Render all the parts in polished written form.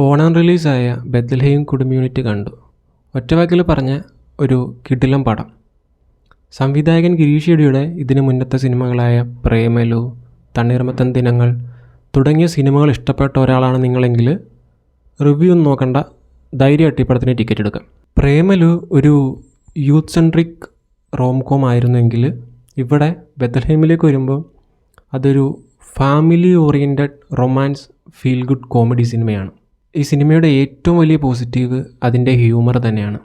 ഓണം റിലീസായ ബെത്ലഹേം കുടുംബ കണ്ടു. ഒറ്റവാക്കിൽ പറഞ്ഞ ഒരു കിടിലം പടം. സംവിധായകൻ ഗിരീഷ് ഷെഡിയുടെ ഇതിനു മുന്നത്തെ സിനിമകളായ പ്രേമലു, തണ്ണീർമത്തൻ ദിനങ്ങൾ തുടങ്ങിയ സിനിമകൾ ഇഷ്ടപ്പെട്ട ഒരാളാണ് നിങ്ങളെങ്കിൽ റിവ്യൂ ഒന്നും നോക്കണ്ട, ധൈര്യമായിട്ട് ഈ പടത്തിന് ടിക്കറ്റ് എടുക്കാം. പ്രേമലു ഒരു യൂത്ത് സെൻട്രിക് റോംകോം ആയിരുന്നെങ്കിൽ ഇവിടെ ബെത്ലഹേമിലേക്ക് വരുമ്പോൾ അതൊരു family oriented romance feel good comedy സിനിമയാണ്. ഈ സിനിമയുടെ ഏറ്റവും വലിയ പോസിറ്റീവ് അതിൻ്റെ ഹ്യൂമർ തന്നെയാണ്.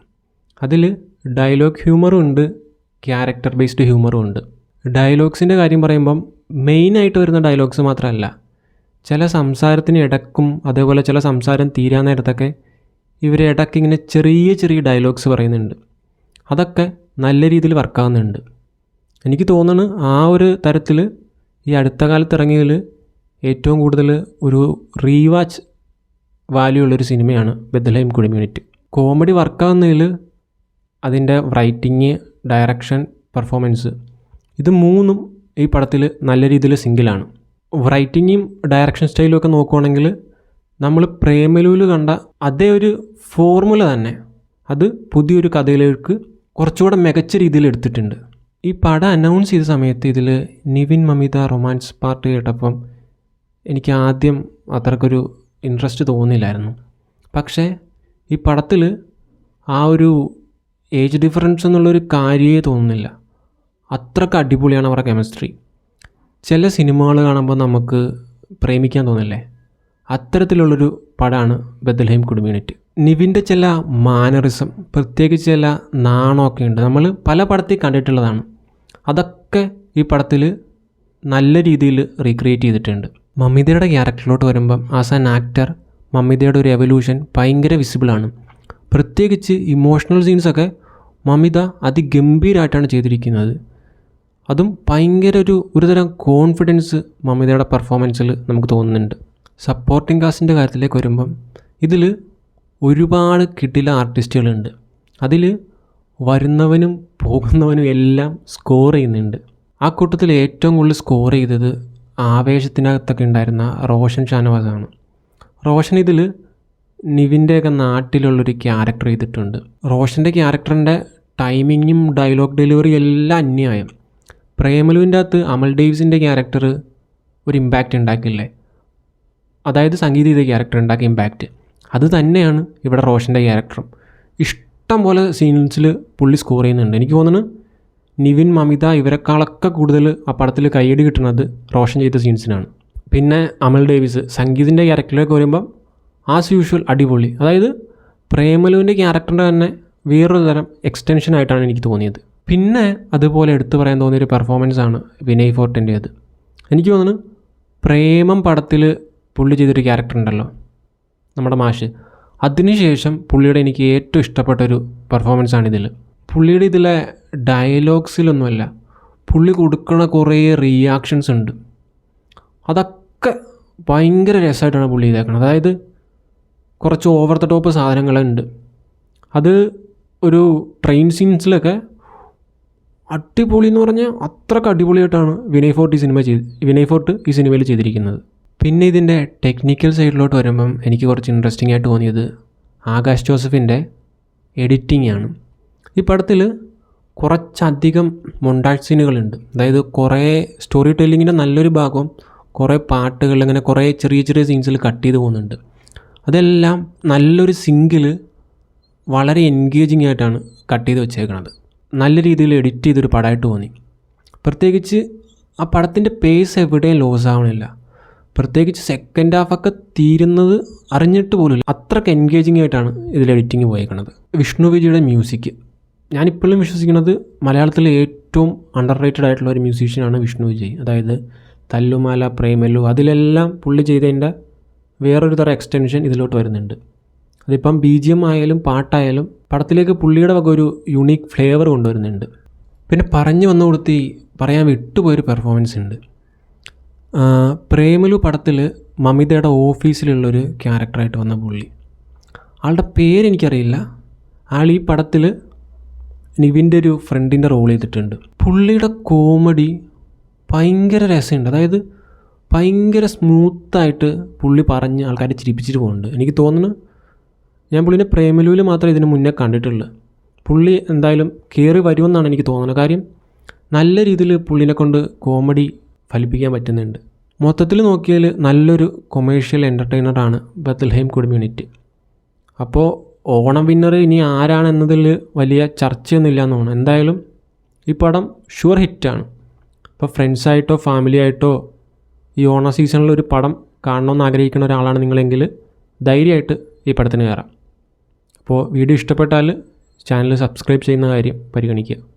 അതിൽ ഡയലോഗ് ഹ്യൂമറും ഉണ്ട്, ക്യാരക്ടർ ബേസ്ഡ് ഹ്യൂമറും ഉണ്ട്. ഡയലോഗ്സിൻ്റെ കാര്യം പറയുമ്പം മെയിനായിട്ട് വരുന്ന ഡയലോഗ്സ് മാത്രമല്ല, ചില സംസാരത്തിന് ഇടക്കും അതേപോലെ ചില സംസാരം തീരാൻ നേരത്തൊക്കെ ഇവർ ഇടയ്ക്ക് ഇങ്ങനെ ചെറിയ ചെറിയ ഡയലോഗ്സ് പറയുന്നുണ്ട്. അതൊക്കെ നല്ല രീതിയിൽ വർക്കാവുന്നുണ്ട്. എനിക്ക് തോന്നുന്നു ആ ഒരു തരത്തിൽ ഈ അടുത്ത കാലത്ത് ഇറങ്ങിയതിൽ ഏറ്റവും കൂടുതൽ ഒരു റീവാച്ച് വാല്യൂ ഉള്ളൊരു സിനിമയാണ് ബെത്ലഹേം കുടുംബ. കോമഡി വർക്കാവുന്നതിൽ അതിൻ്റെ റൈറ്റിങ്, ഡയറക്ഷൻ, പെർഫോമൻസ് ഇത് മൂന്നും ഈ പടത്തിൽ നല്ല രീതിയിൽ സിംഗിളാണ്. റൈറ്റിങ്ങും ഡയറക്ഷൻ സ്റ്റൈലും ഒക്കെ നോക്കുകയാണെങ്കിൽ നമ്മൾ പ്രേമലുവിൽ കണ്ട അതേ ഒരു ഫോർമുല തന്നെ അത് പുതിയൊരു കഥയിലേക്ക് കുറച്ചുകൂടെ മികച്ച രീതിയിൽ എടുത്തിട്ടുണ്ട്. ഈ പടം അനൗൺസ് ചെയ്ത സമയത്ത് ഇതിൽ നിവിൻ മമിത റൊമാൻസ് പാർട്ട് കേട്ടപ്പം എനിക്ക് ആദ്യം അത്രക്കൊരു ഇൻട്രസ്റ്റ് തോന്നിയില്ലായിരുന്നു. പക്ഷേ ഈ പടത്തിൽ ആ ഒരു ഏജ് ഡിഫറൻസ് എന്നുള്ളൊരു കാര്യമേ തോന്നുന്നില്ല. അത്രക്ക് അടിപൊളിയാണ് അവരുടെ കെമിസ്ട്രി. ചില സിനിമകൾ കാണുമ്പോൾ നമുക്ക് പ്രേമിക്കാൻ തോന്നില്ലേ, അത്തരത്തിലുള്ളൊരു പടമാണ് ബെത്ലഹേം കുടുംബ. നിവിൻ്റെ ചില മാനറിസം, പ്രത്യേകിച്ച് ചില നാണമൊക്കെ ഉണ്ട്, നമ്മൾ പല പടത്തിൽ കണ്ടിട്ടുള്ളതാണ്. അതൊക്കെ ഈ പടത്തിൽ നല്ല രീതിയിൽ റീക്രിയേറ്റ് ചെയ്തിട്ടുണ്ട്. മമിതയുടെ ക്യാരക്ടറിലോട്ട് വരുമ്പം ആസ് ആൻ ആക്ടർ മമിതയുടെ ഒരു എവല്യൂഷൻ ഭയങ്കര വിസിബിളാണ്. പ്രത്യേകിച്ച് ഇമോഷണൽ സീൻസൊക്കെ മമിത അതിഗംഭീരമായിട്ടാണ് ചെയ്തിരിക്കുന്നത്. അതും ഭയങ്കര ഒരുതരം കോൺഫിഡൻസ് മമിതയുടെ പെർഫോമൻസിൽ നമുക്ക് തോന്നുന്നുണ്ട്. സപ്പോർട്ടിംഗ് കാസ്റ്റിൻ്റെ കാര്യത്തിലേക്ക് വരുമ്പം ഇതിൽ ഒരുപാട് കിടില ആർട്ടിസ്റ്റുകളുണ്ട്. അതിൽ വരുന്നവനും പോകുന്നവനും എല്ലാം സ്കോർ ചെയ്യുന്നുണ്ട്. ആ കൂട്ടത്തിൽ ഏറ്റവും കൂടുതൽ സ്കോർ ചെയ്തത് ആവേശത്തിനകത്തൊക്കെ ഉണ്ടായിരുന്ന റോഷൻ ഷാനവാസാണ്. റോഷൻ ഇതിൽ നിവിൻ്റെയൊക്കെ നാട്ടിലുള്ളൊരു ക്യാരക്ടർ ചെയ്തിട്ടുണ്ട്. റോഷൻ്റെ ക്യാരക്ടറിൻ്റെ ടൈമിങ്ങും ഡയലോഗ് ഡെലിവറിയും എല്ലാം അന്യായം. പ്രേമലുവിൻ്റെ അകത്ത് അമൽ ഡേവിസിൻ്റെ ക്യാരക്ടർ ഒരു ഇമ്പാക്റ്റ് ഉണ്ടാക്കില്ലേ, അതായത് സംഗീത ചെയ്ത ക്യാരക്ടർ ഉണ്ടാക്കിയ ഇമ്പാക്റ്റ് അത് തന്നെയാണ് ഇവിടെ റോഷൻ്റെ ക്യാരക്ടറും. ഇഷ്ടം പോലെ സീൻസിൽ പുള്ളി സ്കോർ ചെയ്യുന്നുണ്ട്. എനിക്ക് തോന്നുന്നു നിവിൻ, മമിത ഇവരെക്കാളൊക്കെ കൂടുതൽ ആ പടത്തിൽ കൈയടി കിട്ടുന്നത് റോഷൻ ചെയ്ത സീൻസിനാണ്. പിന്നെ അമൽ ഡേവിസ് സംഗീതിൻ്റെ ക്യാരക്ടറിലേക്ക് വരുമ്പം ആസ് യൂഷ്വൽ അടിപൊളി. അതായത് പ്രേമലുവിൻ്റെ ക്യാരക്ടറിൻ്റെ തന്നെ വേറൊരു തരം എക്സ്റ്റൻഷൻ ആയിട്ടാണ് എനിക്ക് തോന്നിയത്. പിന്നെ അതുപോലെ എടുത്തു പറയാൻ തോന്നിയൊരു പെർഫോമൻസാണ് വിനയ് ഫോർട്ടിൻ്റേത്. എനിക്ക് തോന്നുന്നു പ്രേമം പടത്തിൽ പുള്ളി ചെയ്തൊരു ക്യാരക്ടർ ഉണ്ടല്ലോ, നമ്മുടെ മാഷ്, അതിനുശേഷം പുള്ളിയുടെ എനിക്ക് ഏറ്റവും ഇഷ്ടപ്പെട്ടൊരു പെർഫോമൻസാണിതിൽ. പുള്ളിയുടെ ഇതിലെ ഡയലോഗ്സിലൊന്നുമല്ല, പുള്ളി കൊടുക്കുന്ന കുറേ റിയാക്ഷൻസ് ഉണ്ട്. അതൊക്കെ ഭയങ്കര രസമായിട്ടാണ് പുള്ളി ചെയ്തേക്കുന്നത്. അതായത് കുറച്ച് ഓവർ ദ ടോപ്പ് സാധനങ്ങളുണ്ട്. അത് ഒരു ട്രെയിൻ സീൻസിലൊക്കെ അടിപൊളി എന്ന് പറഞ്ഞാൽ അത്രയ്ക്ക് അടിപൊളിയായിട്ടാണ് വിനയ് ഫോർട്ട് ഈ സിനിമയിൽ ചെയ്തിരിക്കുന്നത്. പിന്നെ ഇതിൻ്റെ ടെക്നിക്കൽ സൈഡിലോട്ട് വരുമ്പം എനിക്ക് കുറച്ച് ഇൻട്രസ്റ്റിംഗ് ആയിട്ട് തോന്നിയത് ആകാശ് ജോസഫിൻ്റെ എഡിറ്റിംഗ് ആണ്. ഈ പടത്തിൽ കുറച്ചധികം മൊണ്ടാജ് സീനുകളുണ്ട്. അതായത് കുറേ സ്റ്റോറി ടെല്ലിങ്ങിൻ്റെ നല്ലൊരു ഭാഗം കുറേ പാട്ടുകൾ ഇങ്ങനെ കുറേ ചെറിയ ചെറിയ സീൻസിൽ കട്ട് ചെയ്ത് പോകുന്നുണ്ട്. അതെല്ലാം നല്ലൊരു സിങ്കിൽ വളരെ എൻഗേജിങ് ആയിട്ടാണ് കട്ട് ചെയ്ത് വെച്ചേക്കുന്നത്. നല്ല രീതിയിൽ എഡിറ്റ് ചെയ്തൊരു പടമായിട്ട് തോന്നി. പ്രത്യേകിച്ച് ആ പടത്തിൻ്റെ പേസ് എവിടെയും ലോസ് ആവണില്ല. പ്രത്യേകിച്ച് സെക്കൻഡ് ഹാഫൊക്കെ തീരുന്നത് അറിഞ്ഞിട്ട് പോലുമില്ല, അത്രയ്ക്ക് എൻഗേജിങ് ആയിട്ടാണ് ഇതിൽ എഡിറ്റിങ് പോയേക്കുന്നത്. വിഷ്ണു വിജയുടെ മ്യൂസിക്, ഞാനിപ്പോഴും വിശ്വസിക്കുന്നത് മലയാളത്തിലെ ഏറ്റവും അണ്ടർ റേറ്റഡ് ആയിട്ടുള്ള ഒരു മ്യൂസീഷ്യനാണ് വിഷ്ണു വിജയ്. അതായത് തല്ലുമാല, പ്രേമലു അതിലെല്ലാം പുള്ളി ചെയ്തതിൻ്റെ വേറൊരു തരം എക്സ്റ്റൻഷൻ ഇതിലോട്ട് വരുന്നുണ്ട്. അതിപ്പം BGM ആയാലും പാട്ടായാലും പടത്തിലേക്ക് പുള്ളിയുടെ വക ഒരു യുണീക്ക് ഫ്ലേവർ കൊണ്ടുവരുന്നുണ്ട്. പിന്നെ പറഞ്ഞു വന്നു കൊടുത്ത് പറയാൻ വിട്ടുപോയൊരു പെർഫോമൻസ് ഉണ്ട്. പ്രേമലു പടത്തിൽ മമിതയുടെ ഓഫീസിലുള്ളൊരു ക്യാരക്ടറായിട്ട് വന്ന പുള്ളി, ആളുടെ പേരെനിക്കറിയില്ല. ആൾ ഈ പടത്തിൽ നിവിൻ്റെ ഒരു ഫ്രണ്ടിൻ്റെ റോൾ ചെയ്തിട്ടുണ്ട്. പുള്ളിയുടെ കോമഡി ഭയങ്കര രസമുണ്ട്. അതായത് ഭയങ്കര സ്മൂത്തായിട്ട് പുള്ളി പറഞ്ഞ് ആൾക്കാരെ ചിരിപ്പിച്ചിട്ട് പോകുന്നുണ്ട്. എനിക്ക് തോന്നുന്നു ഞാൻ പുള്ളിനെ പ്രേമലുവിൽ മാത്രമേ ഇതിന് മുന്നേ കണ്ടിട്ടുള്ളൂ. പുള്ളി എന്തായാലും കയറി വരുമെന്നാണ് എനിക്ക് തോന്നുന്നത്. കാര്യം നല്ല രീതിയിൽ പുള്ളിനെ കൊണ്ട് കോമഡി ഫലിപ്പിക്കാൻ പറ്റുന്നുണ്ട്. മൊത്തത്തിൽ നോക്കിയാൽ നല്ലൊരു കൊമേഴ്ഷ്യൽ എൻ്റർടൈനറാണ് ബത്ലഹേം കമ്മ്യൂണിറ്റി. അപ്പോൾ ഓണം വിന്നർ ഇനി ആരാണെന്നതിൽ വലിയ ചർച്ചയൊന്നുമില്ല എന്ന് തോന്നുന്നു. എന്തായാലും ഈ പടം ഷുവർ ഹിറ്റാണ്. ഇപ്പോൾ ഫ്രണ്ട്സായിട്ടോ ഫാമിലി ആയിട്ടോ ഈ ഓണ സീസണിൽ ഒരു പടം കാണണമെന്ന് ആഗ്രഹിക്കുന്ന ഒരാളാണ് നിങ്ങളെങ്കിൽ ധൈര്യമായിട്ട് ഈ പടത്തിന് കയറാം. അപ്പോൾ വീഡിയോ ഇഷ്ടപ്പെട്ടാൽ ചാനൽ സബ്സ്ക്രൈബ് ചെയ്യുന്ന കാര്യം പരിഗണിക്കുക.